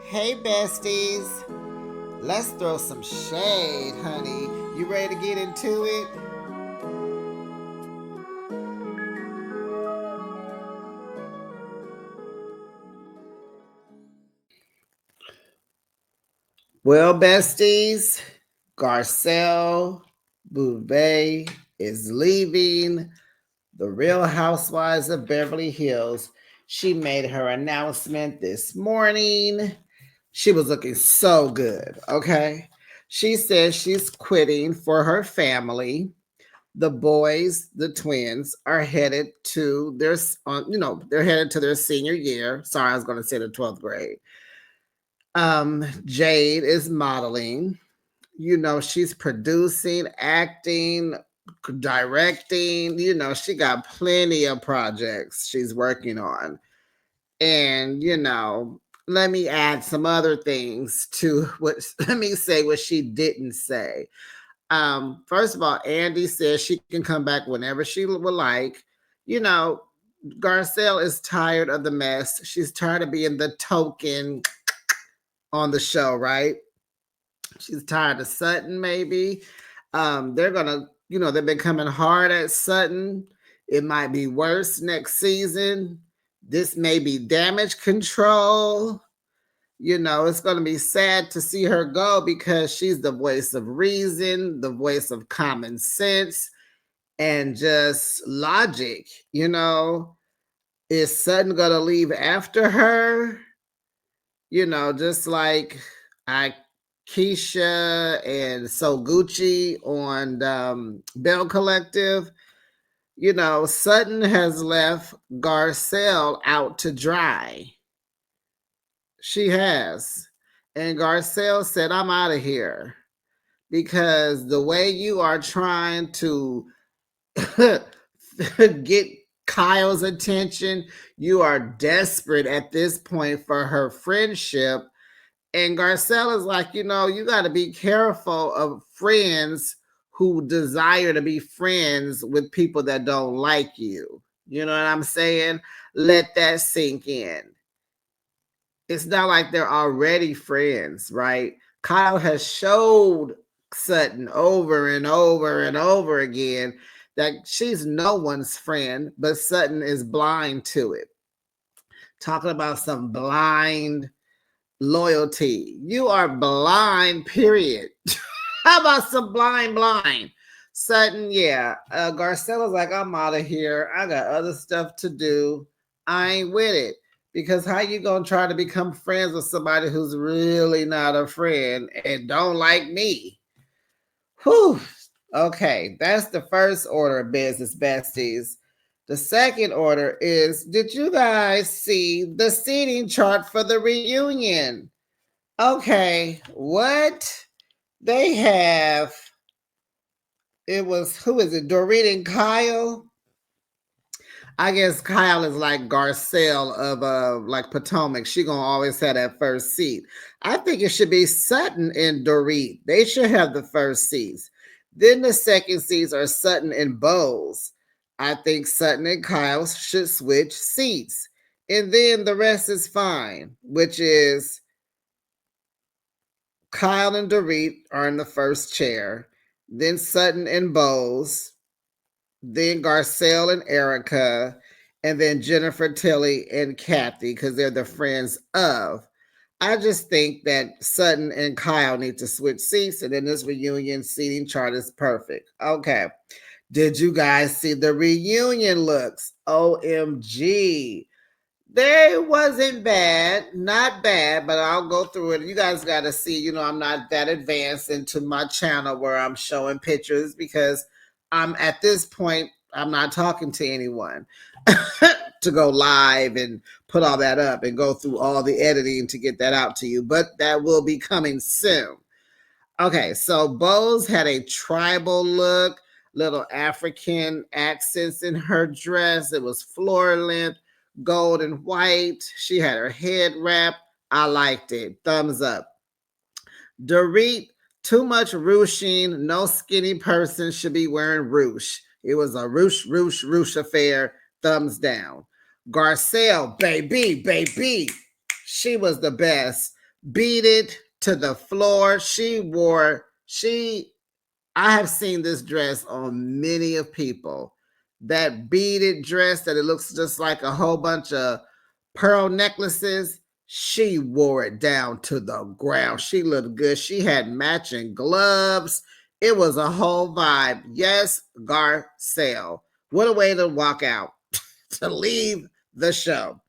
Hey, besties. Let's throw some shade, honey. You ready to get into it? Well, besties, Garcelle Bouvet is leaving the Real Housewives of Beverly Hills. She made her announcement this morning. She was looking so good, okay? She says she's quitting for her family. The boys, the twins, are headed to their, they're headed to their senior year. Sorry, I was going to say the 12th grade. Jade is modeling. She's producing, acting, directing. She got plenty of projects she's working on. And, let me add some other things to what, let me say what she didn't say. First of all, Andy says she can come back whenever she would like. You know, Garcelle is tired of the mess. She's tired of being the token on the show, right? She's tired of Sutton, maybe. They're gonna, they've been coming hard at Sutton. It might be worse next season. This may be damage control. It's going to be sad to see her go because she's the voice of reason, the voice of common sense, and just logic. Is Sutton going to leave after her? Just like I Keisha and So Gucci on Bell Collective. Sutton has left Garcelle out to dry. She has. And Garcelle said, I'm out of here. Because the way you are trying to get Kyle's attention, you are desperate at this point for her friendship. And Garcelle is like, you got to be careful of friends who desire to be friends with people that don't like you. You know what I'm saying? Let that sink in. It's not like they're already friends, right? Kyle has showed Sutton over and over and over again that she's no one's friend, but Sutton is blind to it. Talking about some blind loyalty. You are blind, period. How about some blind? Sutton, yeah. Garcella's like, I'm out of here. I got other stuff to do. I ain't with it. Because how you gonna try to become friends with somebody who's really not a friend and don't like me? Whew. Okay, that's the first order of business, besties. The second order is, did you guys see the seating chart for the reunion? Okay, what? They have, it was, who is it? Dorit and Kyle? I guess Kyle is like Garcelle of like Potomac. She gonna always have that first seat. I think it should be Sutton and Dorit. They should have the first seats. Then the second seats are Sutton and Bowles. I think Sutton and Kyle should switch seats. And then the rest is fine, which is Kyle and Dorit are in the first chair. Then Sutton and Bowles. Then Garcelle and Erica, and then Jennifer, Tilly, and Kathy, because they're the friends of. I just think that Sutton and Kyle need to switch seats, and then this reunion seating chart is perfect. Okay. Did you guys see the reunion looks? OMG. They wasn't bad, not bad, but I'll go through it. You guys got to see, I'm not that advanced into my channel where I'm showing pictures because I'm at this point, I'm not talking to anyone to go live and put all that up and go through all the editing to get that out to you, but that will be coming soon. Okay, so Bose had a tribal look, little African accents in her dress. It was floor length, gold and white. She had her head wrapped. I liked it. Thumbs up. Dorit, too much ruching. No skinny person should be wearing ruche. It was a ruche affair. Thumbs down. Garcelle, baby. She was the best. beat it to the floor. I have seen this dress on many of people. That beaded dress that it looks just like a whole bunch of pearl necklaces. She wore it down to the ground. She looked good. She had matching gloves. It was a whole vibe. Yes, Garcelle. What a way to walk out, to leave the show.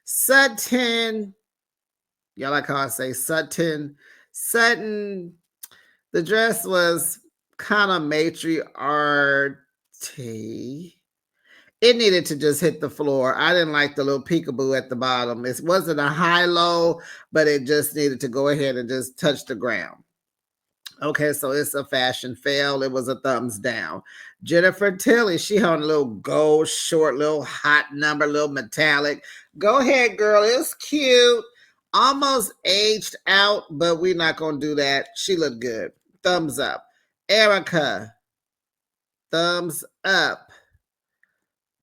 Sutton, y'all like how I say Sutton. Sutton, the dress was kind of matriarchy. It needed to just hit the floor. I didn't like the little peekaboo at the bottom. It wasn't a high-low, but it just needed to go ahead and just touch the ground. Okay, so it's a fashion fail. It was a thumbs down. Jennifer Tilly, she had a little gold short, little hot number, little metallic. Go ahead, girl. It's cute. Almost aged out, but we're not going to do that. She looked good. Thumbs up. Erica, thumbs up.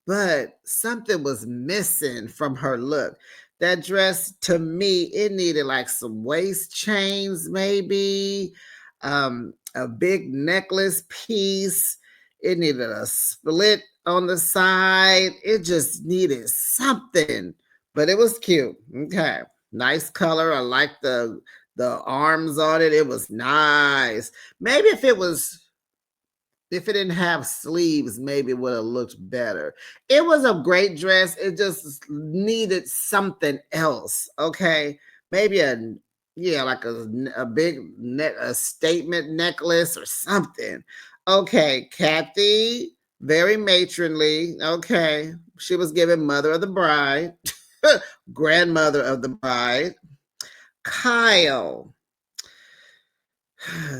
But something was missing from her look. That dress, to me, it needed like some waist chains, maybe a big necklace piece. It needed a split on the side. It just needed something, but it was cute. Okay, nice color. I like the arms on it. It was nice. Maybe if it didn't have sleeves, maybe it would have looked better. It was a great dress. It just needed something else. Okay, maybe like a big a statement necklace or something. Okay, Kathy, very matronly. Okay, she was given mother of the bride, grandmother of the bride. Kyle,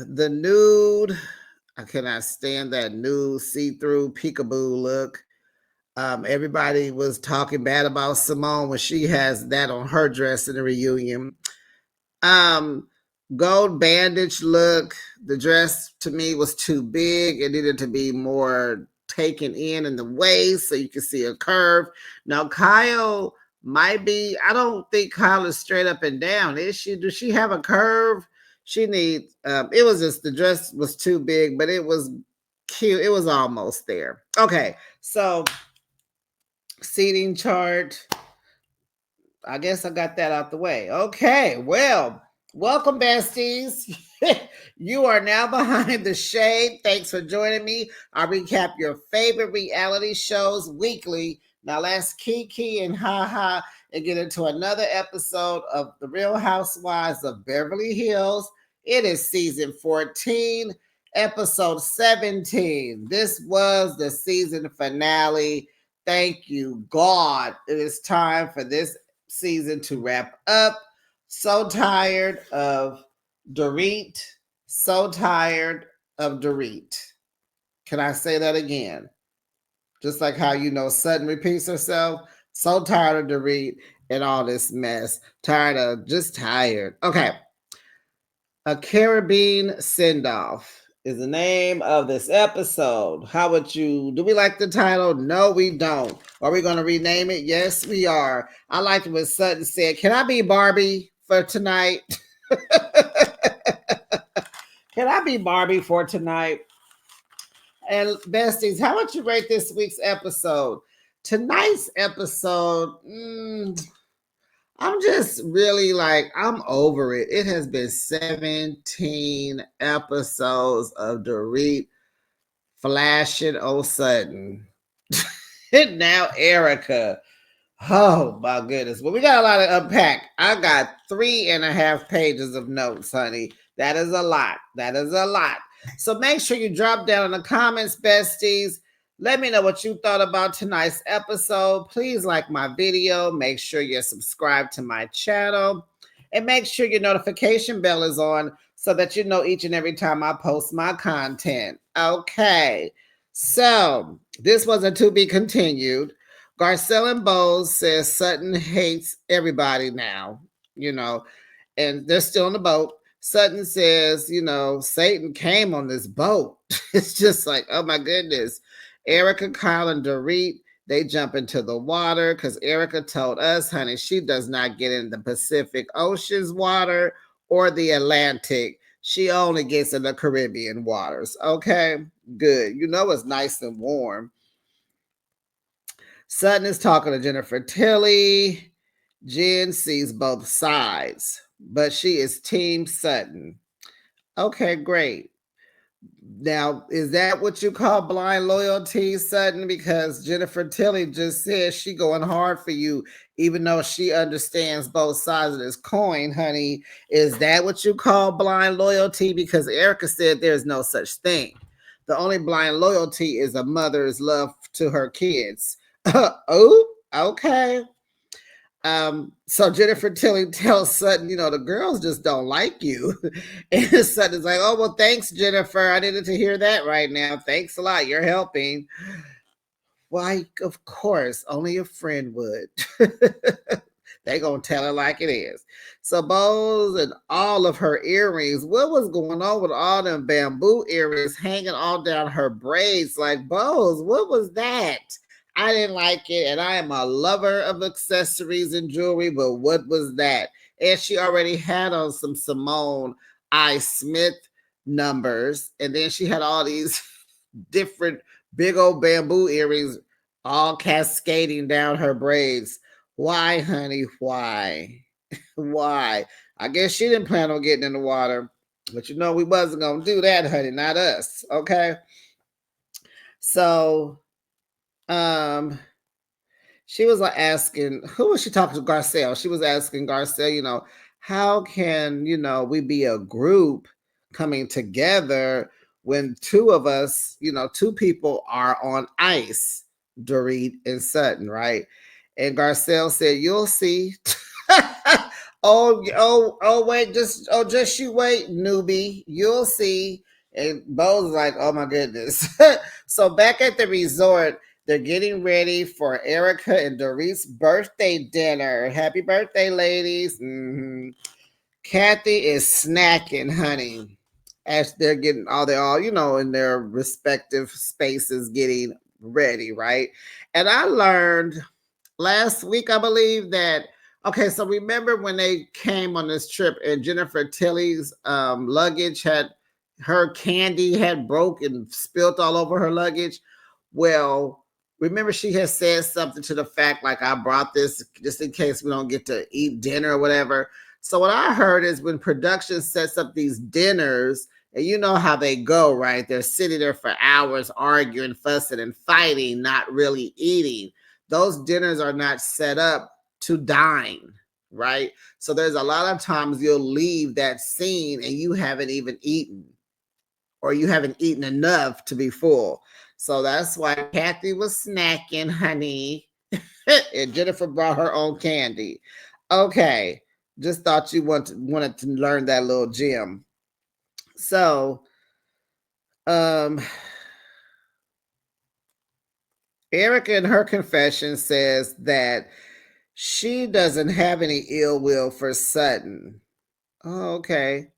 the nude. I cannot stand that nude see-through peekaboo look. Everybody was talking bad about Simone when she has that on her dress in the reunion. Gold bandage look. The dress to me was too big. It needed to be more taken in the waist so you can see a curve. Now Kyle might be. I don't think Kyle is straight up and down. Is she? Does she have a curve? She needs. It was just the dress was too big, but it was cute. It was almost there. Okay, so seating chart. I guess I got that out the way. Okay, well, welcome, besties. You are now behind the shade. Thanks for joining me. I'll recap your favorite reality shows weekly. Now let's kiki and ha and get into another episode of The Real Housewives of Beverly Hills. It is season 14, episode 17. This was the season finale. Thank you, God. It is time for this season to wrap up. So tired of Dorit. So tired of Dorit. Can I say that again? Just like how Sutton repeats herself. So tired of Dorit and all this mess. Tired. Okay. A Caribbean Send-Off is the name of this episode. How would you, do we like the title? No, we don't. Are we going to rename it? Yes, we are. I liked what Sutton said. Can I be Barbie for tonight? Can I be Barbie for tonight? And besties, how would you rate this week's episode? Tonight's episode, I'm just really I'm over it. It has been 17 episodes of Dorit flashing Sutton. And now Erica. Oh my goodness. Well, we got a lot to unpack. I got 3.5 pages of notes, honey. That is a lot. That is a lot. So make sure you drop down in the comments, besties. Let me know what you thought about tonight's episode. Please like my video. Make sure you're subscribed to my channel. And make sure your notification bell is on so that you know each and every time I post my content. Okay. So this was a to be continued. Garcelle and Bowles says Sutton hates everybody now, and they're still on the boat. Sutton says, Satan came on this boat. It's just like, oh my goodness. Erica, Kyle, and Dorit, They jump into the water because Erica told us, honey, she does not get in the Pacific Ocean's water or the Atlantic. She only gets in the Caribbean waters. Okay, good. You know it's nice and warm. Sutton is talking to Jennifer Tilly. Jen sees both sides, but she is Team Sutton. Okay, great. Now, is that what you call blind loyalty, Sutton? Because Jennifer Tilly just said she going hard for you, even though she understands both sides of this coin, honey. Is that what you call blind loyalty? Because Erica said there's no such thing. The only blind loyalty is a mother's love to her kids. Oh, okay. So Jennifer Tilly tells Sutton, the girls just don't like you. And Sutton's like, oh, well, thanks, Jennifer. I needed to hear that right now. Thanks a lot. You're helping. Why, of course, only a friend would. They gonna tell her like it is. So Bose and all of her earrings, what was going on with all them bamboo earrings hanging all down her braids? Like, Bose, what was that? I didn't like it, and I am a lover of accessories and jewelry, but what was that? And she already had on some Simone I. Smith numbers, and then she had all these different big old bamboo earrings all cascading down her braids. Why, honey? Why? Why? I guess she didn't plan on getting in the water, but we wasn't gonna do that, honey. Not us, okay? So, she was like asking, who was she talking to? Garcelle. She was asking Garcelle, how can we be a group coming together when two of us, two people are on ice, Dorit and Sutton, right? And Garcelle said, "You'll see." Wait, just you wait, newbie. You'll see. And Bo's like, oh my goodness. So back at the resort, they're getting ready for Erica and Dorit's birthday dinner. Happy birthday, ladies. Mm-hmm. Kathy is snacking, honey, as they're all, in their respective spaces getting ready, right? And I learned last week, I believe that, okay, so remember when they came on this trip and Jennifer Tilly's luggage her candy had broke and spilt all over her luggage? Well, remember she had said something to the fact like, I brought this just in case we don't get to eat dinner or whatever. So what I heard is when production sets up these dinners, and you know how they go, right? They're sitting there for hours arguing, fussing, and fighting, not really eating. Those dinners are not set up to dine, right? So there's a lot of times you'll leave that scene and you haven't even eaten, or you haven't eaten enough to be full. So that's why Kathy was snacking, honey. And Jennifer brought her own candy. Okay, just thought you wanted to learn that little gem. So, um, Erica in her confession says that she doesn't have any ill will for Sutton. Oh, okay.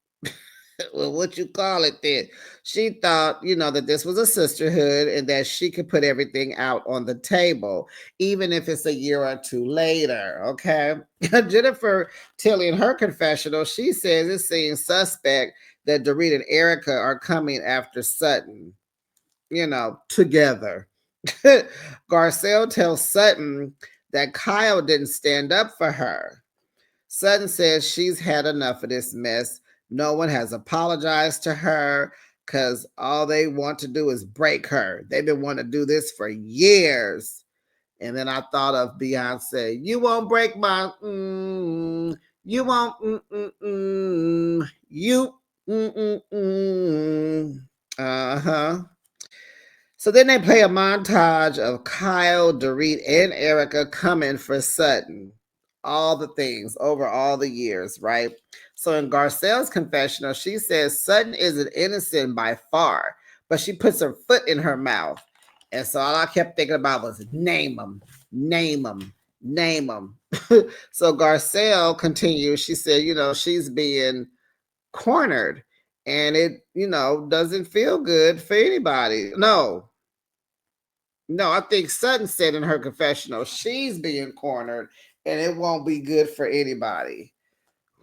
Well, what you call it then? She thought, that this was a sisterhood and that she could put everything out on the table, even if it's a year or two later. Okay. Jennifer Tilly in her confessional, she says it seems suspect that Dorit and Erica are coming after Sutton, together. Garcelle tells Sutton that Kyle didn't stand up for her. Sutton says she's had enough of this mess. No one has apologized to her because all they want to do is break her. They've been wanting to do this for years. And then I thought of Beyonce. You won't break my you won't you uh-huh. So then they play a montage of Kyle, Dorit, and Erica coming for Sutton. All the things over all the years, right? So in Garcelle's confessional, she says Sutton isn't innocent by far, but she puts her foot in her mouth. And so all I kept thinking about was name them, name them, name them. So Garcelle continues. She said, she's being cornered and it, doesn't feel good for anybody. No, No, I think Sutton said in her confessional she's being cornered and it won't be good for anybody.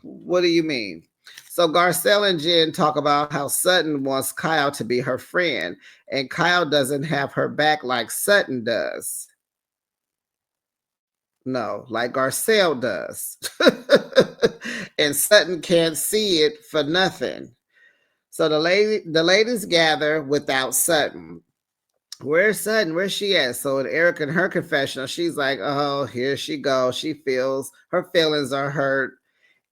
What do you mean? So Garcelle and Jen talk about how Sutton wants Kyle to be her friend, and Kyle doesn't have her back like Sutton does. No, like Garcelle does. And Sutton can't see it for nothing. So the ladies gather without Sutton. Where's Sutton? Where's she at? So in Erica in her confessional, she's like, oh, here she goes. She feels her feelings are hurt.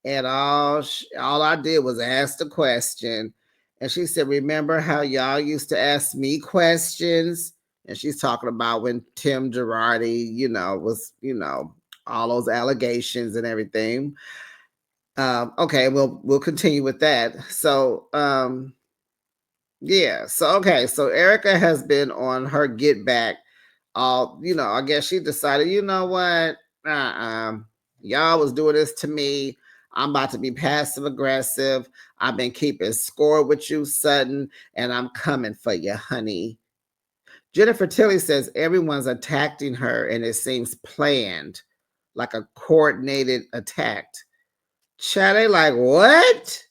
And all I did was ask the question. And she said, remember how y'all used to ask me questions? And she's talking about when Tim Girardi, was, all those allegations and everything. Okay, we'll continue with that. So yeah, so okay, so Erica has been on her get back. I guess she decided, you know what? Uh-uh. Y'all was doing this to me. I'm about to be passive aggressive. I've been keeping score with you, Sutton, and I'm coming for you, honey. Jennifer Tilly says everyone's attacking her and it seems planned, like a coordinated attack. Chad, they like, what?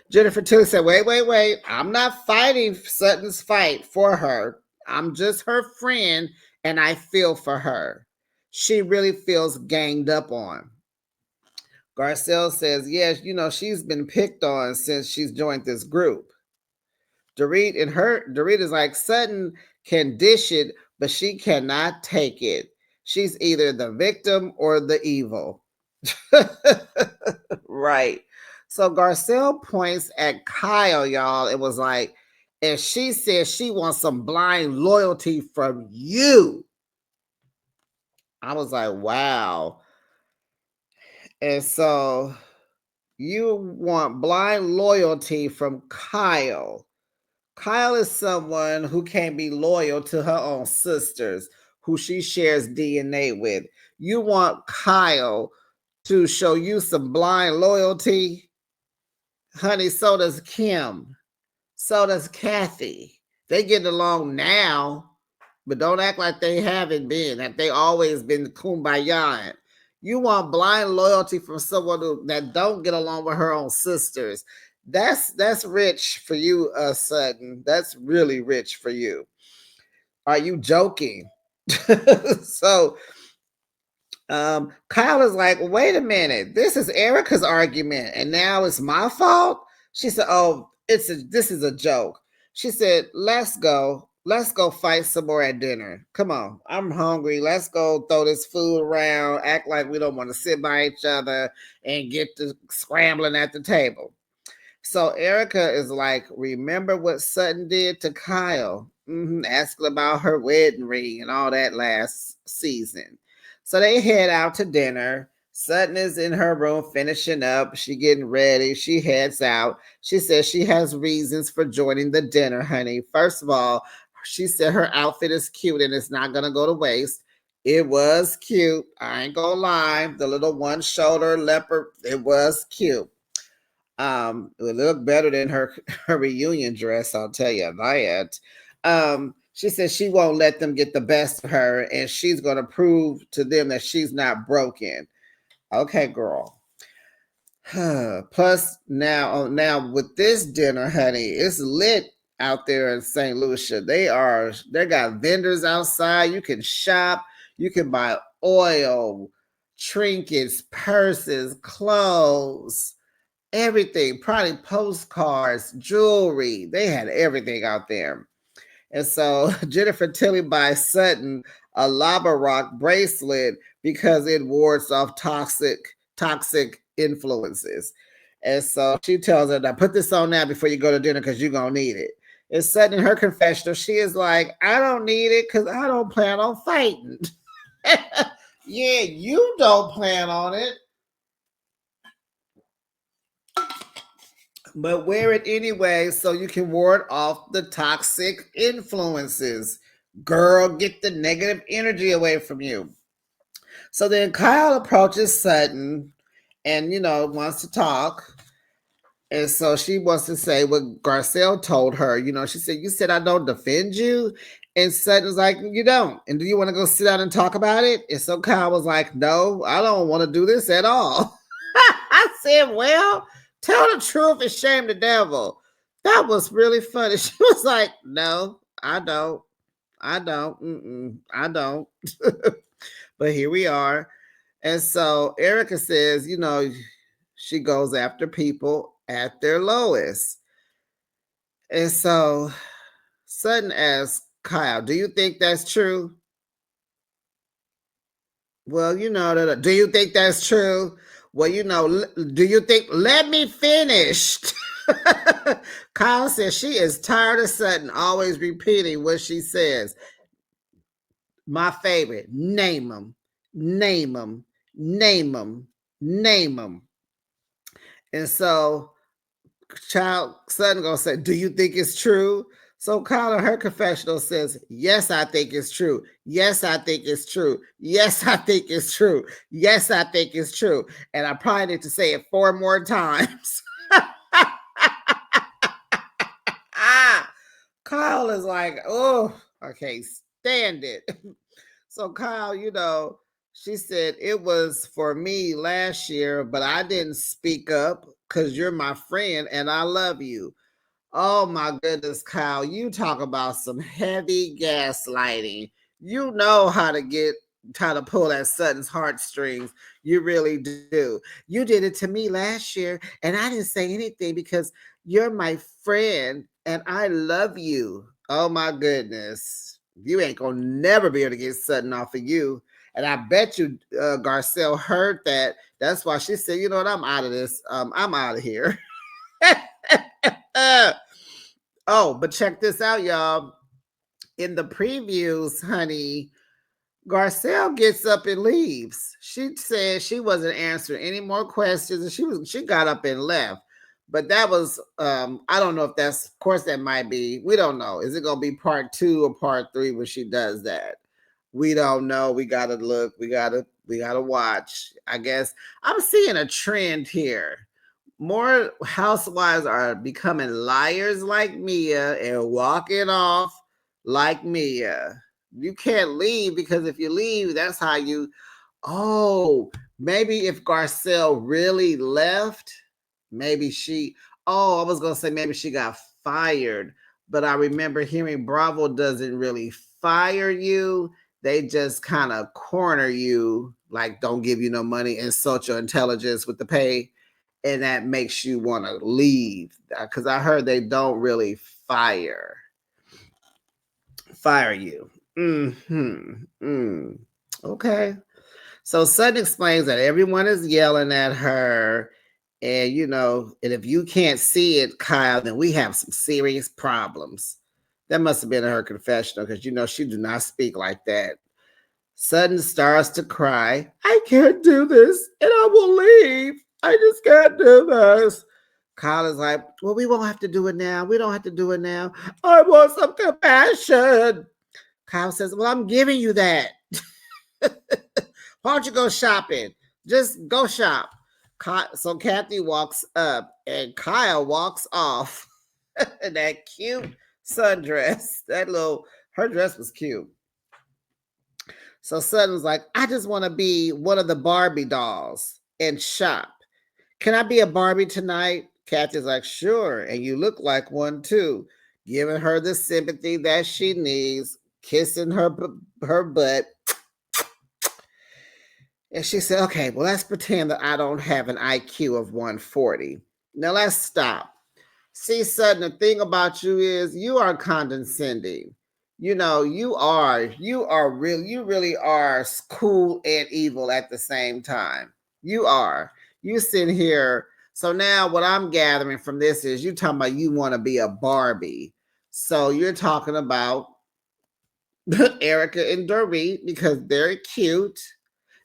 Jennifer Tilly said, wait. I'm not fighting Sutton's fight for her. I'm just her friend and I feel for her. She really feels ganged up on. Garcelle says, yes, she's been picked on since she's joined this group. Dorit is like, Sutton can dish it, but she cannot take it. She's either the victim or the evil. Right. So Garcelle points at Kyle, y'all. It was like, and she says she wants some blind loyalty from you. I was like, wow. And so you want blind loyalty from Kyle. Kyle is someone who can't be loyal to her own sisters, who she shares DNA with. You want Kyle to show you some blind loyalty? Honey, so does Kim. So does Kathy. They get along now, but don't act like they haven't been, that they always been kumbaya. You want blind loyalty from someone that don't get along with her own sisters. That's rich for you, Sutton. That's really rich for you. Are you joking? So Kyle is like, wait a minute, this is Erica's argument, and now it's my fault. She said, oh, this is a joke. She said, let's go fight some more at dinner. Come on, I'm hungry. Let's go throw this food around, act like we don't want to sit by each other, and get to scrambling at the table. So Erica is like, remember what Sutton did to Kyle? Asking about her wedding ring and all that last season. So they head out to dinner. Sutton is in her room finishing up. She getting ready. She heads out. She says she has reasons for joining the dinner, honey. First of all, she said her outfit is cute and it's not going to go to waste. It was cute. I ain't going to lie. The little one shoulder leopard, it was cute. It looked better than her reunion dress, I'll tell you that. She says she won't let them get the best of her, and she's going to prove to them that she's not broken. Okay, girl. Plus, now with this dinner, honey, it's lit out there in St. Lucia. They got vendors outside. You can shop. You can buy oil, trinkets, purses, clothes, everything, probably postcards, jewelry. They had everything out there. And so Jennifer Tilly buys Sutton a lava rock bracelet because it wards off toxic influences. And so she tells her, now put this on now before you go to dinner because you're going to need it. And Sutton in her confessional, she is like, I don't need it because I don't plan on fighting. Yeah, you don't plan on it. But wear it anyway so you can ward off the toxic influences. Girl, get the negative energy away from you. So then Kyle approaches Sutton and, wants to talk. And so she wants to say what Garcelle told her. She said, you said I don't defend you. And Sutton's like, you don't. And do you want to go sit down and talk about it? And so Kyle was like, no, I don't want to do this at all. I said, well, tell the truth and shame the devil. That was really funny. She was like, no, I don't. I don't. I don't. But here we are. And so Erica says, she goes after people at their lowest. And so Sutton asks Kyle, do you think that's true? Well, do you think that's true? Well, do you think, let me finish. Kyle says she is tired of Sutton always repeating what she says. My favorite, name them, name them, name them, name them. And so Sutton gonna say, do you think it's true? So Kyle in her confessional says, yes, I think it's true. Yes, I think it's true. Yes, I think it's true. Yes, I think it's true. And I probably need to say it 4 more times. Kyle is like, oh, I can't stand it. So Kyle, she said it was for me last year, but I didn't speak up because you're my friend and I love you. Oh my goodness, Kyle, you talk about some heavy gaslighting. You know how to pull at Sutton's heartstrings. You really do. You did it to me last year, and I didn't say anything because you're my friend and I love you. Oh my goodness. You ain't gonna never be able to get Sutton off of you. And I bet you Garcelle heard that. That's why she said, you know what, I'm out of this. I'm out of here. Oh, but check this out, y'all. In the previews, honey, Garcelle gets up and leaves. She said she wasn't answering any more questions, and she got up and left. But that was I don't know if that's, of course that might be. We don't know. Is it gonna be part 2 or part 3 when she does that? We don't know. We gotta look. We gotta watch. I guess I'm seeing a trend here. More housewives are becoming liars like Mia and walking off like Mia. You can't leave because if you leave, that's how you. Oh, maybe if Garcelle really left, maybe she. Oh, I was gonna say maybe she got fired, but I remember hearing Bravo doesn't really fire you. They just kind of corner you, like don't give you no money, insult your intelligence with the pay, and that makes you want to leave. Because I heard they don't really fire you. Okay. So Sutton explains that everyone is yelling at her, and and if you can't see it, Kyle, then we have some serious problems. That must have been in her confessional because she do not speak like that. Sutton starts to cry. I can't do this, and I will leave. I just can't do this. Kyle is like, well, we won't have to do it now. We don't have to do it now. I want some compassion. Kyle says, well, I'm giving you that. Why don't you go shopping? Just go shop. So Kathy walks up and Kyle walks off in that cute sundress. Her dress was cute. So Sutton was like, I just want to be one of the Barbie dolls and shop. Can I be a Barbie tonight? Kathy's like, sure. And you look like one too. Giving her the sympathy that she needs, kissing her butt. And she said, okay, well, let's pretend that I don't have an IQ of 140. Now let's stop. See, Sutton, the thing about you is you are condescending. You really are cool and evil at the same time. You are. You sit here. So now what I'm gathering from this is you talking about you want to be a Barbie. So you're talking about Erica and Dorit because they're cute.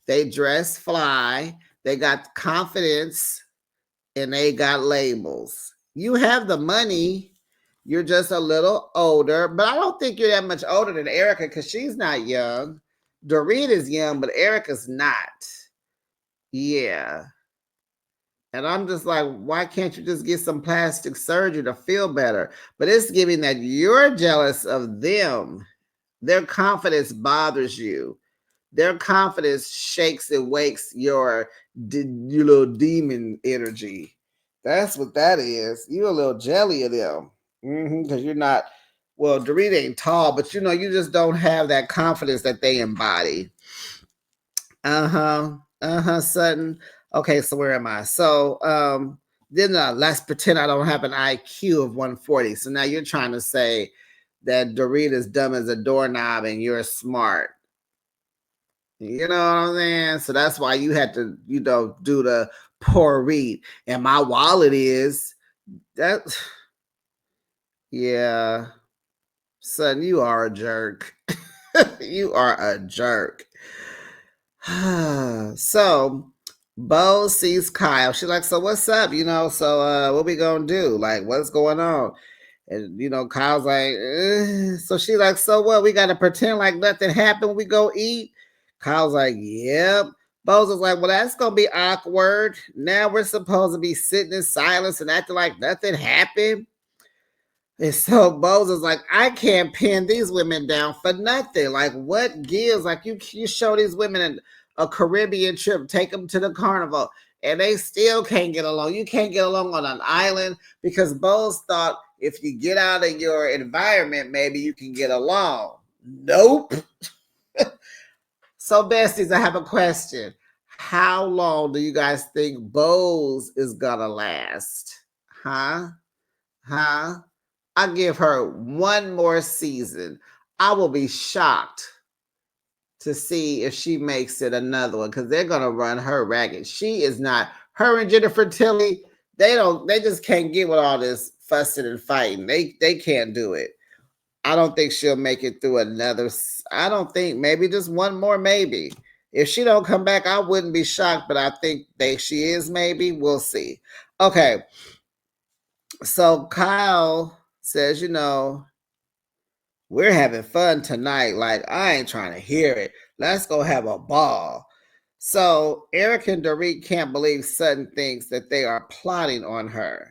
They dress fly. They got confidence and they got labels. You have the money. You're just a little older, but I don't think you're that much older than Erica because she's not young. Dorit is young, but Erica's not. Yeah. And I'm just like, why can't you just get some plastic surgery to feel better? But it's giving that you're jealous of them. Their confidence bothers you. Their confidence shakes and wakes your little demon energy. That's what that is. You're a little jelly of them. Because you're not, well, Dorit ain't tall, but you just don't have that confidence that they embody. Sutton. Okay, so where am I? So, then let's pretend I don't have an IQ of 140. So now you're trying to say that Dorit is dumb as a doorknob and you're smart. You know what I'm saying? So that's why you had to, do the poor read. And my wallet is that. Yeah, son, you are a jerk. You are a jerk. So Bo sees Kyle. She's like, so what's up? So what we gonna do? Like, what's going on? And Kyle's like, so she's like, so what? We gotta pretend like nothing happened when we go eat. Kyle's like, yep. Bo's is like, well, that's gonna be awkward. Now we're supposed to be sitting in silence and acting like nothing happened. And so Bose is like, I can't pin these women down for nothing. Like, what gives? Like, you show these women a Caribbean trip, take them to the carnival, and they still can't get along. You can't get along on an island because Bose thought if you get out of your environment, maybe you can get along. Nope. So, besties, I have a question. How long do you guys think Bose is gonna last? Huh? Huh? I give her one more season. I will be shocked to see if she makes it another one because they're gonna run her ragged. She is not. Her and Jennifer Tilly, they just can't get with all this fussing and fighting. They can't do it. I don't think she'll make it through another. I don't think, maybe just one more, maybe. If she don't come back, I wouldn't be shocked, but I think she is, maybe. We'll see. Okay. So Kyle says, we're having fun tonight. Like, I ain't trying to hear it. Let's go have a ball. So Eric and Dorit can't believe Sutton thinks that they are plotting on her.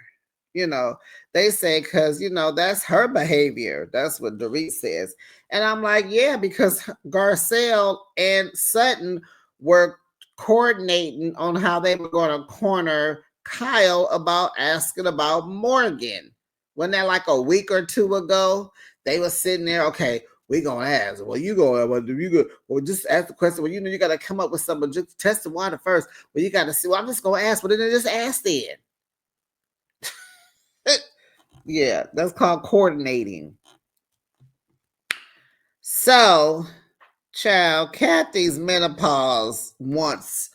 They say, because, that's her behavior. That's what Dorit says. And I'm like, yeah, because Garcelle and Sutton were coordinating on how they were going to corner Kyle about asking about Morgan. Wasn't that like a week or two ago? They were sitting there, okay, we gonna ask. Well, you go. Well, just ask the question. Well, you gotta come up with something. Just test the water first. Well, you gotta see. Well, I'm just gonna ask. Well, then just ask then. Yeah, that's called coordinating. So, child, Kathy's menopause wants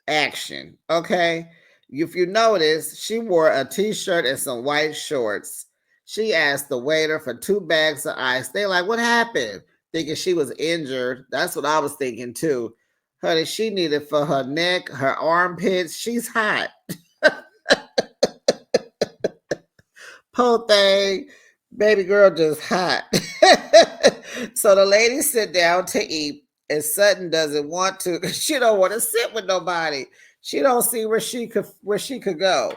action. Okay, if you notice, she wore a t-shirt and some white shorts. She asked the waiter for 2 bags of ice. They like, what happened? Thinking she was injured. That's what I was thinking too. Honey, she needed for her neck, her armpits. She's hot. Poor thing. Baby girl just hot. So the ladies sit down to eat, and Sutton doesn't want to. She don't want to sit with nobody. She don't see where she could go.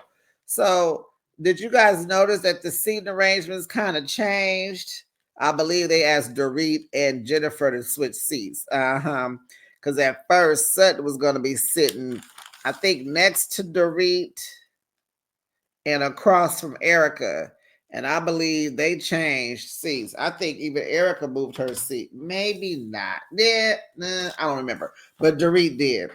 So did you guys notice that the seating arrangements kind of changed? I believe they asked Dorit and Jennifer to switch seats. Because at first Sutton was going to be sitting, I think, next to Dorit and across from Erica. And I believe they changed seats. I think even Erica moved her seat. Maybe not. Yeah, I don't remember. But Dorit did.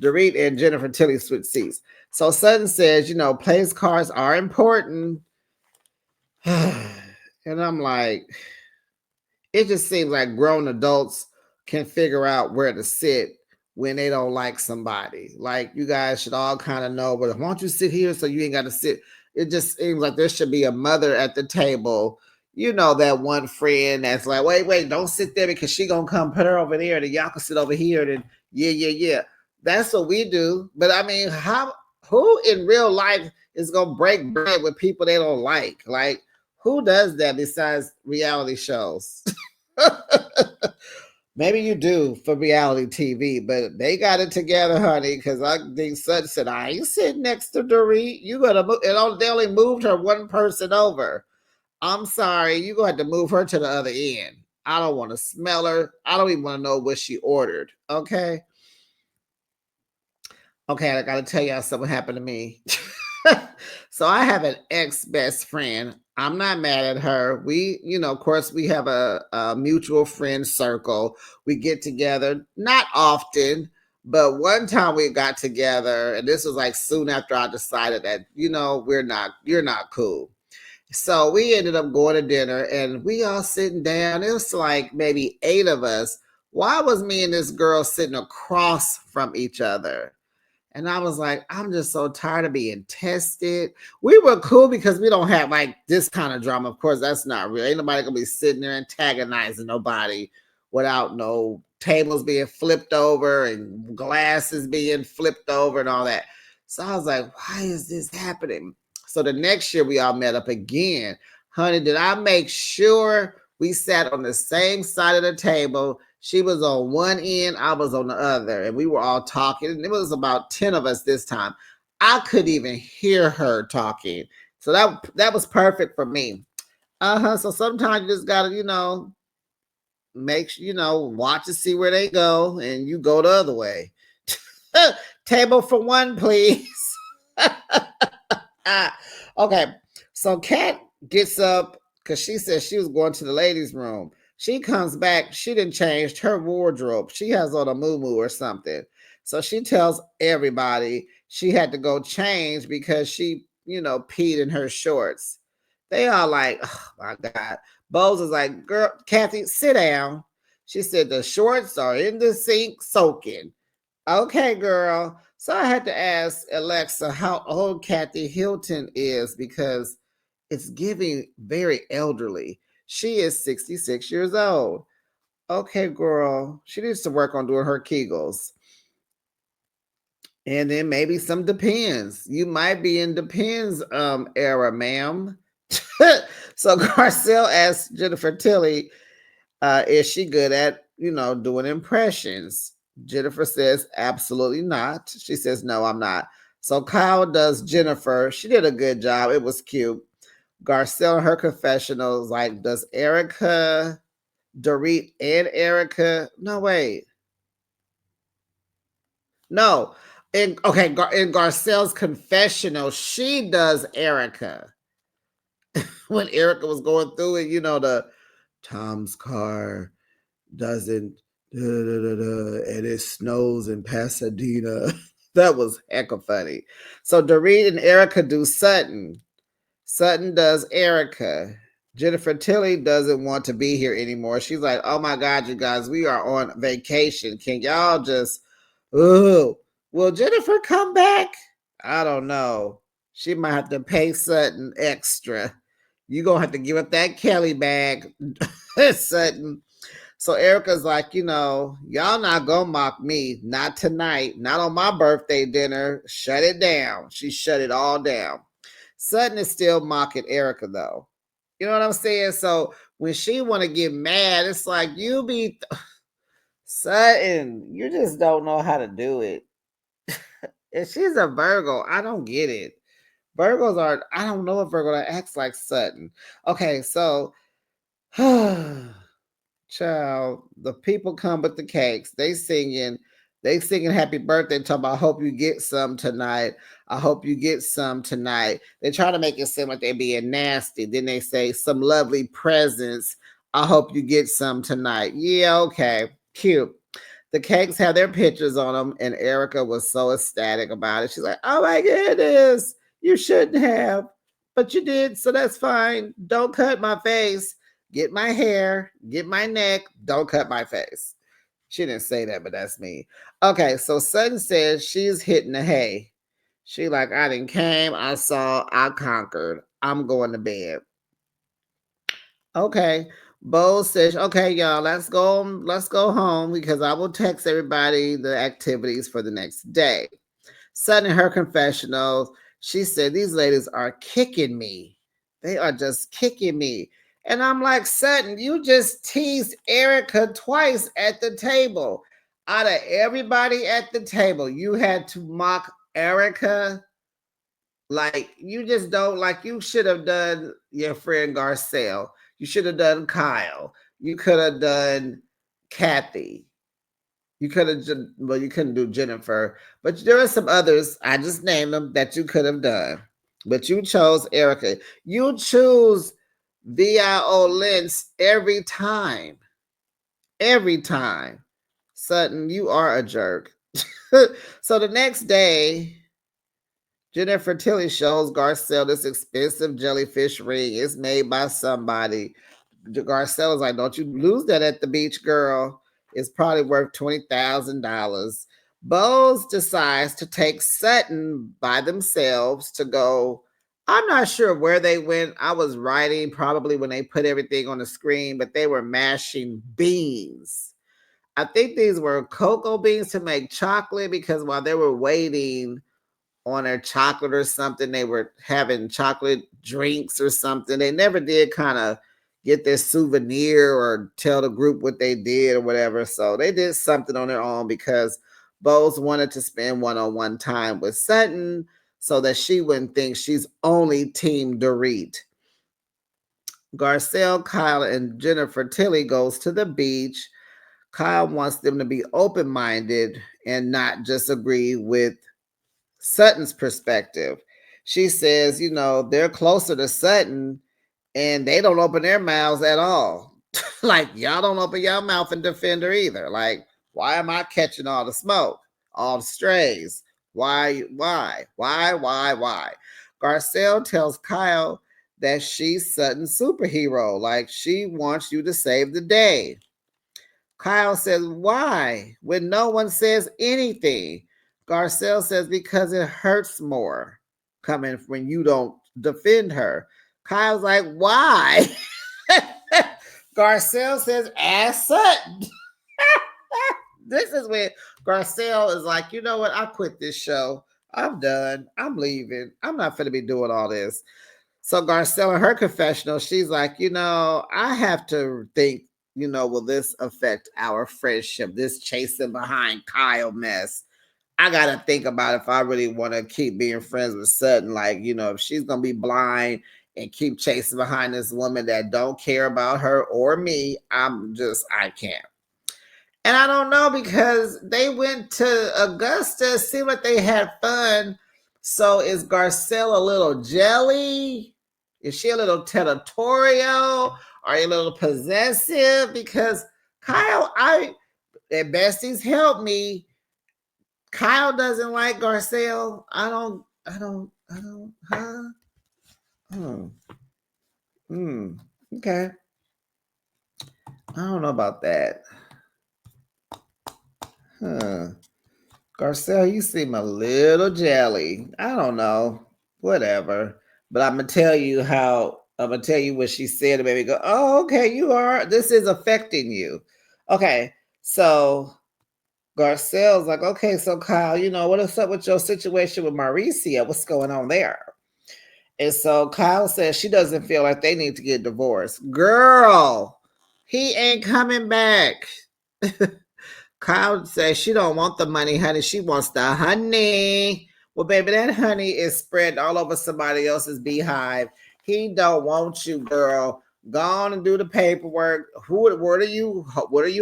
Dorit and Jennifer Tilly switched seats. So Sutton says, place cards are important. And I'm like, it just seems like grown adults can figure out where to sit when they don't like somebody. Like, you guys should all kind of know, but why don't you sit here so you ain't got to sit? It just seems like there should be a mother at the table. That one friend that's like, wait, don't sit there because she gonna come put her over there, and y'all can sit over here. And yeah. That's what we do. But I mean, who in real life is gonna break bread with people they don't like? Like, who does that besides reality shows? Maybe you do for reality TV, but they got it together, honey, because I think Sutton said, I ain't sitting next to Dorit. You got to move. They only moved her one person over. I'm sorry. You're going to have to move her to the other end. I don't want to smell her. I don't even want to know what she ordered. Okay. Okay, I gotta tell y'all something happened to me. So I have an ex best friend. I'm not mad at her. We, of course, we have a mutual friend circle. We get together, not often, but one time we got together, and this was like soon after I decided that, you're not cool. So we ended up going to dinner, and we all sitting down. It was like maybe 8 of us. Why was me and this girl sitting across from each other? And I was like, I'm just so tired of being tested. We were cool because we don't have like this kind of drama. Of course, that's not real. Ain't nobody gonna be sitting there antagonizing nobody without no tables being flipped over and glasses being flipped over and all that. So I was like, why is this happening? So the next year we all met up again. Honey, did I make sure we sat on the same side of the table? She was on one end, I was on the other, and we were all talking. And it was about 10 of us this time. I couldn't even hear her talking. So that was perfect for me. So sometimes you just gotta, make sure, watch and see where they go, and you go the other way. Table for one, please. Okay. So Kat gets up because she said she was going to the ladies' room. She comes back. She didn't change her wardrobe. She has on a muumuu or something. So she tells everybody she had to go change because she, peed in her shorts. They are like, oh my God. Bose is like, girl, Kathy, sit down. She said the shorts are in the sink soaking. Okay, girl. So I had to ask Alexa how old Kathy Hilton is because it's giving very elderly. She is 66 years old. Okay, girl. She needs to work on doing her Kegels. And then maybe some Depends. You might be in Depends era, ma'am. So Garcelle asked Jennifer Tilly, is she good at, doing impressions? Jennifer says, absolutely not. She says, no, I'm not. So Kyle does Jennifer. She did a good job. It was cute. Garcelle, her confessionals, like, does Erica, Dorit, and Erica? No, wait. No. In Garcelle's confessional, she does Erica. When Erica was going through it, the Tom's car doesn't and it snows in Pasadena. That was hecka funny. So Dorit and Erica do Sutton. Sutton does Erica. Jennifer Tilly doesn't want to be here anymore. She's like, oh my God, you guys, we are on vacation. Can y'all just, ooh, will Jennifer come back? I don't know. She might have to pay Sutton extra. You gonna have to give up that Kelly bag, Sutton. So Erica's like, y'all not gonna mock me. Not tonight. Not on my birthday dinner. Shut it down. She shut it all down. Sutton is still mocking Erica though. You know what I'm saying? So when she want to get mad, it's like you be Sutton. You just don't know how to do it. And she's a Virgo. I don't get it. Virgos are. I don't know a Virgo that acts like Sutton. Okay, so. Child, the people come with the cakes. They singing happy birthday, talking about I hope you get some tonight. I hope you get some tonight. They try to make it seem like they being nasty. Then they say some lovely presents. I hope you get some tonight. Yeah, okay. Cute. The cakes have their pictures on them, and Erica was so ecstatic about it. She's like, oh my goodness, you shouldn't have, but you did, so that's fine. Don't cut my face. Get my hair, get my neck, don't cut my face. She didn't say that, but that's me. Okay, so Sutton says she's hitting the hay. She like, I didn't came, I saw, I conquered. I'm going to bed. Okay. Bo says, okay, y'all, let's go home because I will text everybody the activities for the next day. Suddenly her confessional, she said, these ladies are kicking me. They are just kicking me. And I'm like, Sutton, you just teased Erica twice at the table. Out of everybody at the table, you had to mock Erica. Like, you just don't, like, you should have done your friend Garcelle. You should have done Kyle. You could have done Kathy. You could have, well, you couldn't do Jennifer, but there are some others. I just named them that you could have done, but you chose Erica. You choose VIO Lynch every time. Every time. Sutton, you are a jerk. So the next day, Jennifer Tilly shows Garcelle this expensive jellyfish ring. It's made by somebody. Garcelle is like, don't you lose that at the beach, girl. It's probably worth $20,000. Bose decides to take Sutton by themselves to go. I'm not sure where they went. I was writing probably when they put everything on the screen, but they were mashing beans. I think these were cocoa beans to make chocolate because while they were waiting on their chocolate or something, they were having chocolate drinks or something. They never did kind of get their souvenir or tell the group what they did or whatever. So they did something on their own because Bose wanted to spend one-on-one time with Sutton so that she wouldn't think she's only Team Dorit. Garcelle, Kyle, and Jennifer Tilly goes to the beach. Kyle wants them to be open-minded and not just agree with Sutton's perspective. She says, they're closer to Sutton and they don't open their mouths at all. Like, y'all don't open your mouth and defend her either. Like, why am I catching all the smoke? All the strays? Why? Garcelle tells Kyle that she's Sutton's superhero. Like, she wants you to save the day. Kyle says, why? When no one says anything. Garcelle says, because it hurts more coming when you don't defend her. Kyle's like, why? Garcelle says, ask Sutton. This is when Garcelle is like, you know what? I quit this show. I'm done. I'm leaving. I'm not going to be doing all this. So Garcelle in her confessional, she's like, I have to think, will this affect our friendship? This chasing behind Kyle mess. I got to think about if I really want to keep being friends with Sutton. Like, if she's going to be blind and keep chasing behind this woman that don't care about her or me, I can't. And I don't know because they went to Augusta, seemed like they had fun. So is Garcelle a little jelly? Is she a little territorial? Are you a little possessive? Because Kyle, at Besties help me. Kyle doesn't like Garcelle. I don't, huh? Okay. I don't know about that. Garcelle, you seem a little jelly. I don't know. Whatever. But I'm going to tell you what she said to me. Go, oh, okay, this is affecting you. Okay, so Garcelle's like, okay, so Kyle, what's up with your situation with Mauricio? What's going on there? And so Kyle says she doesn't feel like they need to get divorced. Girl, he ain't coming back. Kyle says she don't want the money, honey. She wants the honey. Well, baby, that honey is spread all over somebody else's beehive. He don't want you, girl. Go on and do the paperwork. What are you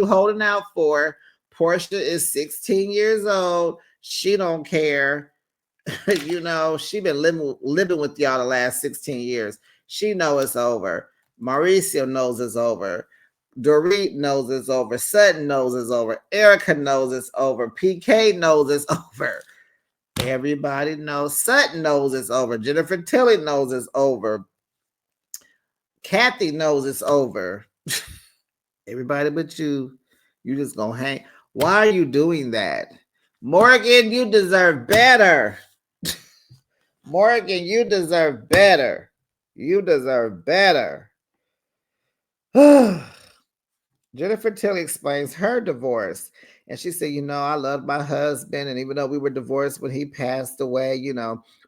holding out for? Portia is 16 years old. She don't care. She been living with y'all the last 16 years. She know it's over. Mauricio knows it's over. Dorit knows it's over. Sutton knows it's over. Erica knows it's over. PK knows it's over. Everybody knows. Sutton knows it's over. Jennifer Tilly knows it's over. Kathy knows it's over. Everybody but you. You just gonna hang. Why are you doing that? Morgan, you deserve better. Morgan, you deserve better. You deserve better. Jennifer Tilly explains her divorce. And she said, I loved my husband. And even though we were divorced when he passed away,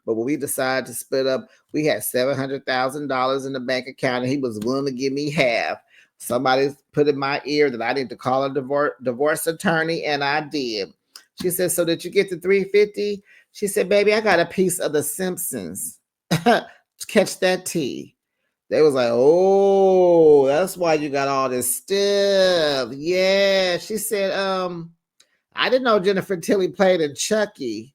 but when we decided to split up, we had $700,000 in the bank account and he was willing to give me half. Somebody put in my ear that I need to call a divorce attorney, and I did. She said, so did you get the $350? She said, baby, I got a piece of The Simpsons. Catch that tea. They was like, oh, that's why you got all this stuff. Yeah. She said, I didn't know Jennifer Tilly played in Chucky.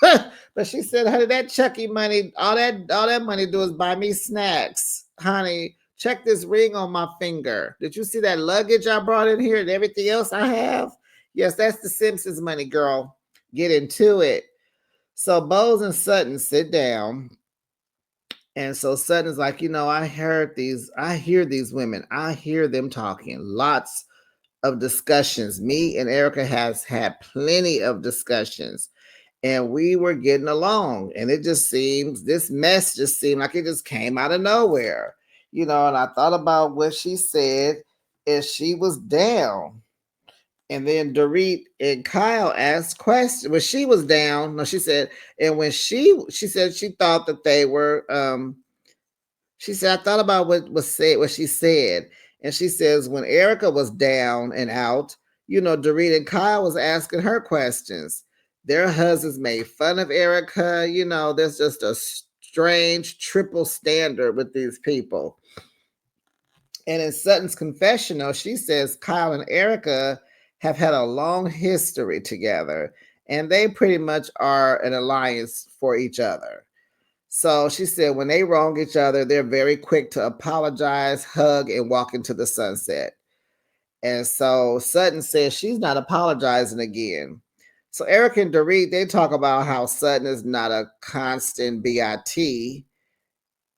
But she said, honey, that Chucky money, all that money do is buy me snacks. Honey, check this ring on my finger. Did you see that luggage I brought in here and everything else I have? Yes, that's the Simpsons money, girl. Get into it. So Bose and Sutton sit down. And so Sutton's like, I hear these women. I hear them talking. Lots of discussions. Me and Erica has had plenty of discussions. And we were getting along. And this mess just seemed like it just came out of nowhere. And I thought about what she said and she was down. And then Dorit and Kyle asked questions. When she was down, no, she said, and when she said she thought that they were she said, I thought about what she said. And she says when Erica was down and out, Dorit and Kyle was asking her questions. Their husbands made fun of Erica. There's just a strange triple standard with these people. And in Sutton's confessional, she says Kyle and Erica have had a long history together, and they pretty much are an alliance for each other. So she said when they wrong each other, they're very quick to apologize, hug, and walk into the sunset. And so Sutton says she's not apologizing again. So Eric and Dorit, they talk about how Sutton is not a constant BIT,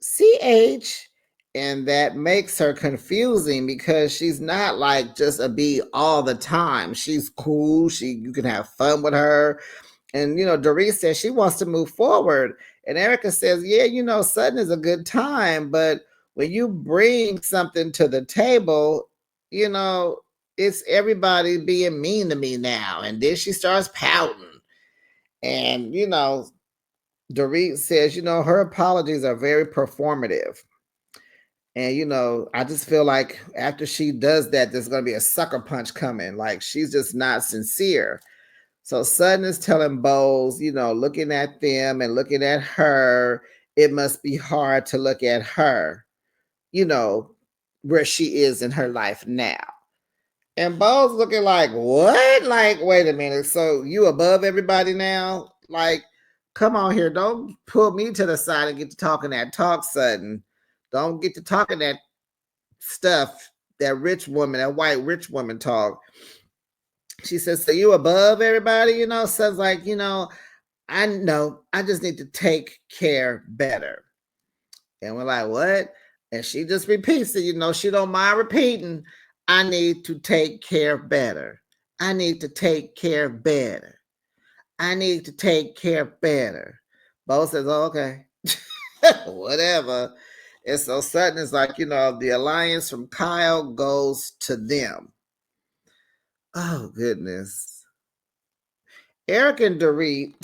CH, and that makes her confusing because she's not like just a B all the time. She's cool. You can have fun with her. And, Dorit says she wants to move forward. And Erica says, yeah, Sutton is a good time. But when you bring something to the table, it's everybody being mean to me now. And then she starts pouting. And, Dorit says, her apologies are very performative. And, I just feel like after she does that, there's going to be a sucker punch coming. Like she's just not sincere. So Sutton is telling Bowles, looking at them and looking at her, it must be hard to look at her, where she is in her life now. And Bowles looking like, what? Like, wait a minute. So you above everybody now? Like, come on here. Don't pull me to the side and get to talking that talk, Sutton. Don't get to talking that stuff, that white rich woman talk. She says, so you above everybody, Sutton's like, I know, I just need to take care better. And we're like, what? And she just repeats it, she don't mind repeating, I need to take care better. I need to take care better. I need to take care better. Bo says, oh, okay, whatever. And so Sutton is like, the alliance from Kyle goes to them. Oh, goodness. Eric and Dorit,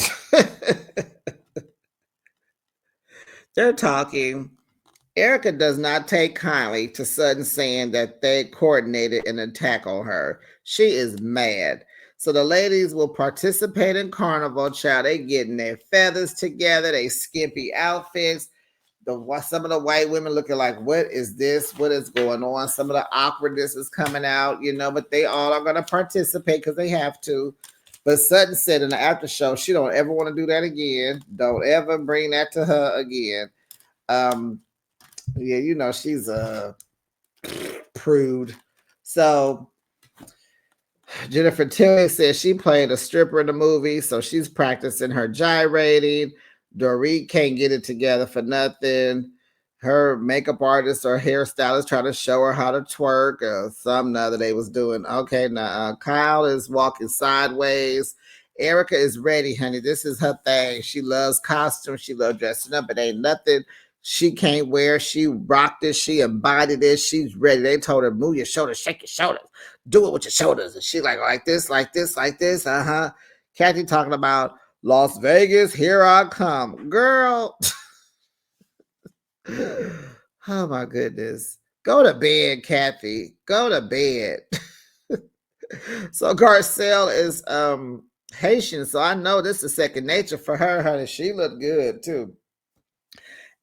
they're talking. Erica does not take kindly to Sutton saying that they coordinated an attack on her. She is mad. So the ladies will participate in carnival, child. They getting their feathers together, they skimpy outfits. Some of the white women looking like, what is this? What is going on? Some of the awkwardness is coming out, but they all are going to participate because they have to. But Sutton said in the after show, she don't ever want to do that again. Don't ever bring that to her again. Yeah, she's a prude. So Jennifer Tilly says she played a stripper in the movie, so she's practicing her gyrating. Dorit can't get it together for nothing. Her makeup artist or hairstylist trying to show her how to twerk or something other they was doing. Okay, now Kyle is walking sideways. Erica is ready, honey. This is her thing. She loves costumes. She loves dressing up. It ain't nothing she can't wear. She rocked it. She embodied it. She's ready. They told her, move your shoulders, shake your shoulders, do it with your shoulders. And she like this, like this, like this. Uh-huh. Kathy talking about Las Vegas, here I come. Girl. Oh my goodness. Go to bed, Kathy. Go to bed. So Garcelle is Haitian, so I know this is second nature for her, honey. She looked good too.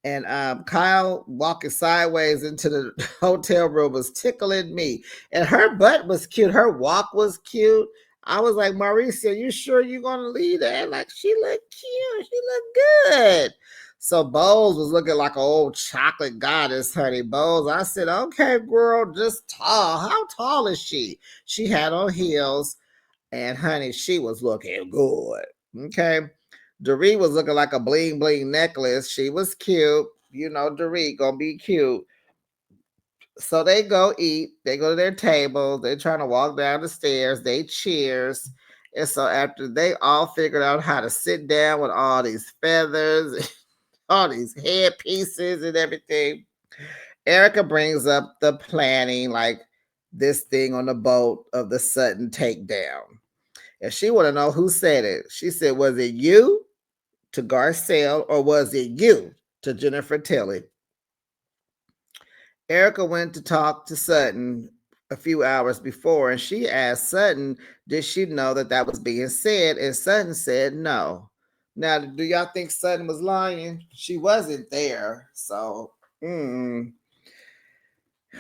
And Kyle walking sideways into the hotel room was tickling me. And her butt was cute. Her walk was cute. I was like, Mauricio, you sure you're going to leave that? Like, she looked cute. She looked good. So Bowles was looking like an old chocolate goddess, honey. Bowles, I said, okay, girl, just tall. How tall is she? She had on heels. And honey, she was looking good. Okay. Dorit was looking like a bling bling necklace. She was cute. You know, Dorit gonna be cute. So they go eat. They go to their table. They're trying to walk down the stairs. They cheers. And so after they all figured out how to sit down with all these feathers, all these headpieces and everything, Erica brings up the planning, like this thing on the boat of the sudden takedown. And she want to know who said it. She said, was it you to Garcelle or was it you to Jennifer Tilly? Erica went to talk to Sutton a few hours before and she asked Sutton, did she know that that was being said? And Sutton said no. Now, do y'all think Sutton was lying? She wasn't there. So,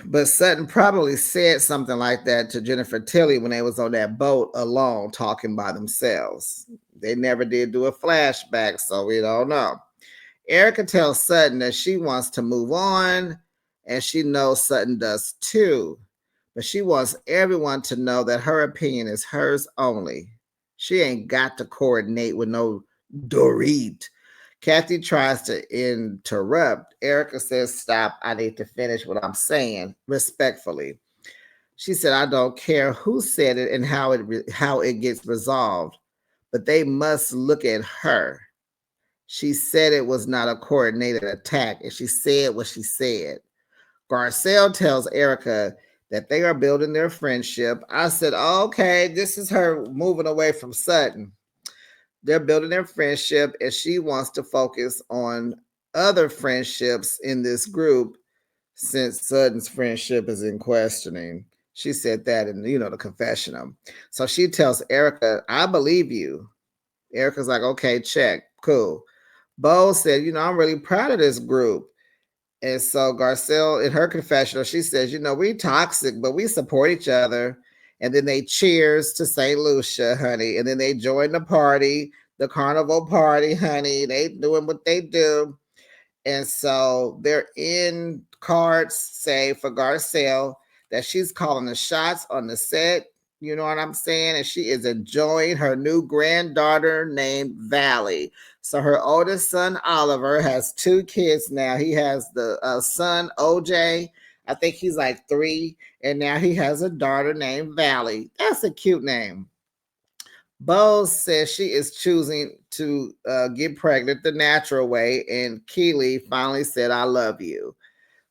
But Sutton probably said something like that to Jennifer Tilly when they was on that boat alone talking by themselves. They never did do a flashback, so we don't know. Erica tells Sutton that she wants to move on, and she knows Sutton does too. But she wants everyone to know that her opinion is hers only. She ain't got to coordinate with no Dorit. Kathy tries to interrupt. Erica says, stop. I need to finish what I'm saying respectfully. She said, I don't care who said it and how it gets resolved, but they must look at her. She said it was not a coordinated attack, and she said what she said. Garcelle tells Erica that they are building their friendship. I said, okay, this is her moving away from Sutton. They're building their friendship, and she wants to focus on other friendships in this group since Sutton's friendship is in questioning. She said that in, the confessional. So she tells Erica, I believe you. Erica's like, okay, check, cool. Bo said, I'm really proud of this group. And so Garcelle, in her confessional, she says, we toxic, but we support each other. And then they cheers to St. Lucia, honey. And then they join the party, the carnival party, honey. They doing what they do. And so they're in cards, say, for Garcelle, that she's calling the shots on the set. You know what I'm saying? And she is enjoying her new granddaughter named Valley. So her oldest son, Oliver, has 2 kids now. He has the son, OJ. I think he's like 3. And now he has a daughter named Valley. That's a cute name. Bose says she is choosing to get pregnant the natural way. And Keely finally said, I love you.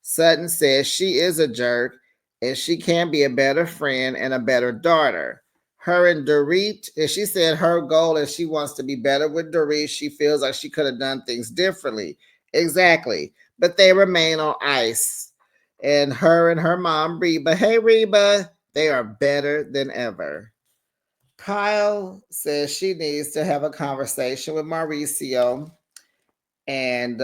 Sutton says she is a jerk and she can be a better friend and a better daughter. Her and Dorit, and she said her goal is she wants to be better with Dorit. She feels like she could have done things differently. Exactly. But they remain on ice. And her mom, Reba, hey, Reba, they are better than ever. Kyle says she needs to have a conversation with Mauricio and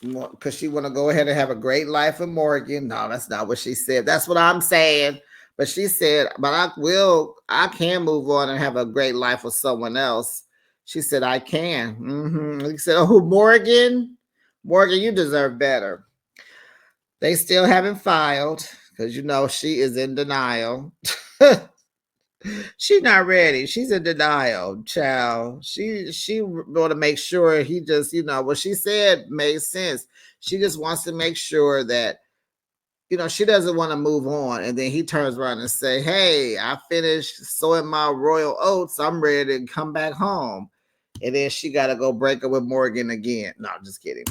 because she want to go ahead and have a great life with Morgan. No, that's not what she said. That's what I'm saying. But she said, but I can move on and have a great life with someone else. She said, I can. He said, oh, Morgan, you deserve better. They still haven't filed because, she is in denial. She's not ready. She's in denial, child. She want to make sure he just, what she said made sense. She just wants to make sure that, she doesn't want to move on. And then he turns around and say, hey, I finished sowing my royal oats. I'm ready to come back home. And then she got to go break up with Morgan again. No, I'm just kidding.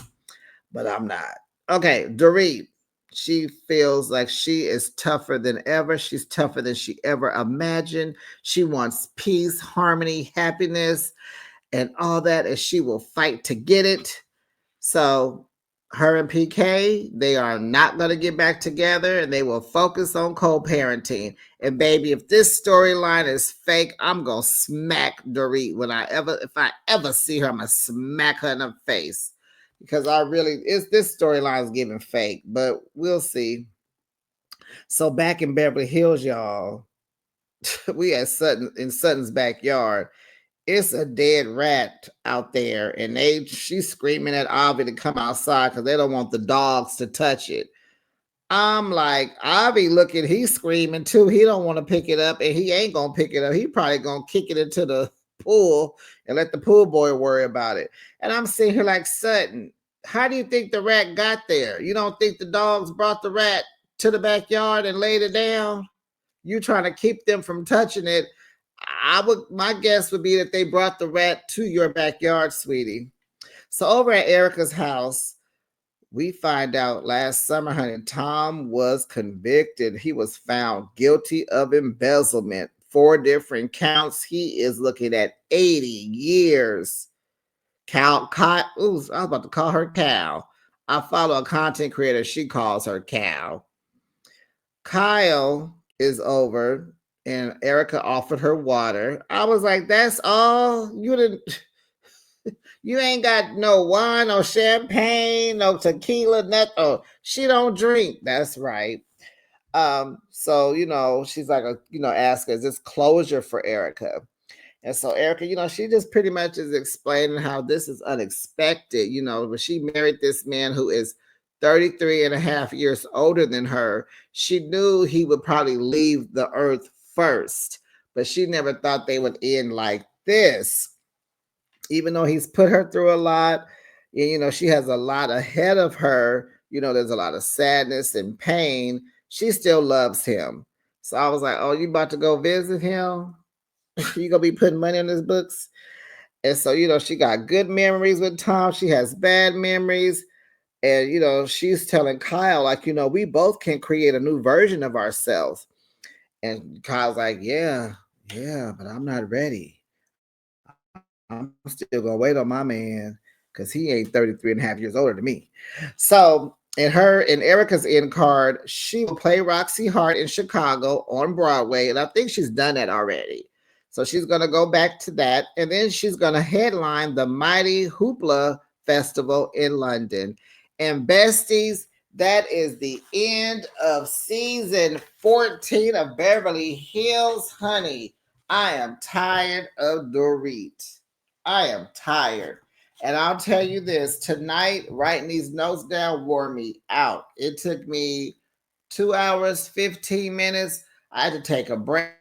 But I'm not. Okay, Dorit. She feels like she is tougher than ever. She's tougher than she ever imagined. She wants peace, harmony, happiness, and all that, and she will fight to get it. So her and PK, they are not going to get back together, and they will focus on co-parenting. And baby, if this storyline is fake, I'm going to smack Dorit if I ever see her, I'm going to smack her in the face. because this storyline is giving fake, but we'll see. So back in Beverly Hills, y'all, we at Sutton's backyard. It's a dead rat out there, and she's screaming at Avi to come outside because they don't want the dogs to touch it. I'm like, Avi looking, he's screaming too. He don't want to pick it up, and he ain't gonna pick it up. He probably gonna kick it into the pool and let the pool boy worry about it. And I'm sitting here like, Sutton, how do you think the rat got there? You don't think the dogs brought the rat to the backyard and laid it down? You trying to keep them from touching it. My guess would be that they brought the rat to your backyard, sweetie. So over at Erica's house, we find out last summer, honey, Tom was convicted. He was found guilty of embezzlement, 4 different counts. He is looking at 80 years. I was about to call her Cow. I follow a content creator. She calls her Cow. Kyle is over, and Erica offered her water. I was like, that's all? You ain't got no wine, no champagne, no tequila, nothing. Oh, she don't drink. That's right. So she's like, ask, is this closure for Erica? And so Erica, she just pretty much is explaining how this is unexpected, but she married this man who is 33 and a half years older than her. She knew he would probably leave the earth first, but she never thought they would end like this. Even though he's put her through a lot, and, she has a lot ahead of her, there's a lot of sadness and pain. She still loves him. So I was like, oh, you about to go visit him? You gonna be putting money on his books? And so, she got good memories with Tom. She has bad memories. And, she's telling Kyle, like, we both can create a new version of ourselves. And Kyle's like, yeah, but I'm not ready. I'm still gonna wait on my man because he ain't 33 and a half years older than me. So in Erica's end card, she will play Roxy Hart in Chicago on Broadway, and I think she's done that already. So she's gonna go back to that, and then she's gonna headline the Mighty Hoopla Festival in London. And Besties, that is the end of season 14 of Beverly Hills, honey. I am tired of Dorit. I am tired. And I'll tell you this, tonight, writing these notes down wore me out. It took me 2 hours, 15 minutes. I had to take a break.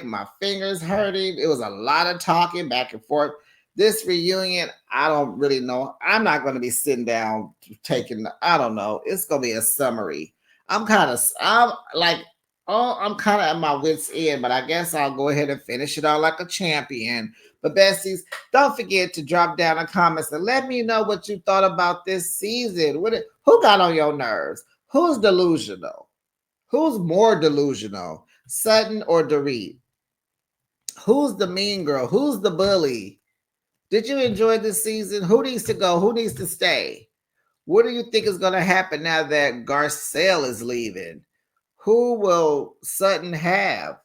My fingers hurting. It was a lot of talking back and forth. This reunion, I don't really know. I'm not going to be sitting down I don't know. It's going to be a summary. I'm kind of at my wit's end, but I guess I'll go ahead and finish it all like a champion. But besties, don't forget to drop down in comments and let me know what you thought about this season. Who got on your nerves? Who's delusional? Who's more delusional? Sutton or Dorit? Who's the mean girl? Who's the bully? Did you enjoy this season? Who needs to go? Who needs to stay? What do you think is going to happen now that Garcelle is leaving? Who will Sutton have?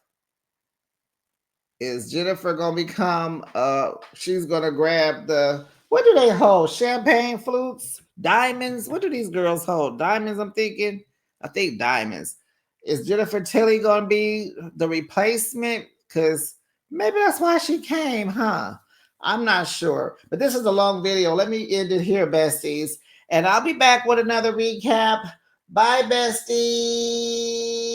Is Jennifer going to become, she's going to grab what do they hold? Champagne flutes? Diamonds? What do these girls hold? Diamonds, I think diamonds. Is Jennifer Tilly going to be the replacement? Because maybe that's why she came, huh? I'm not sure. But this is a long video. Let me end it here, besties. And I'll be back with another recap. Bye, besties.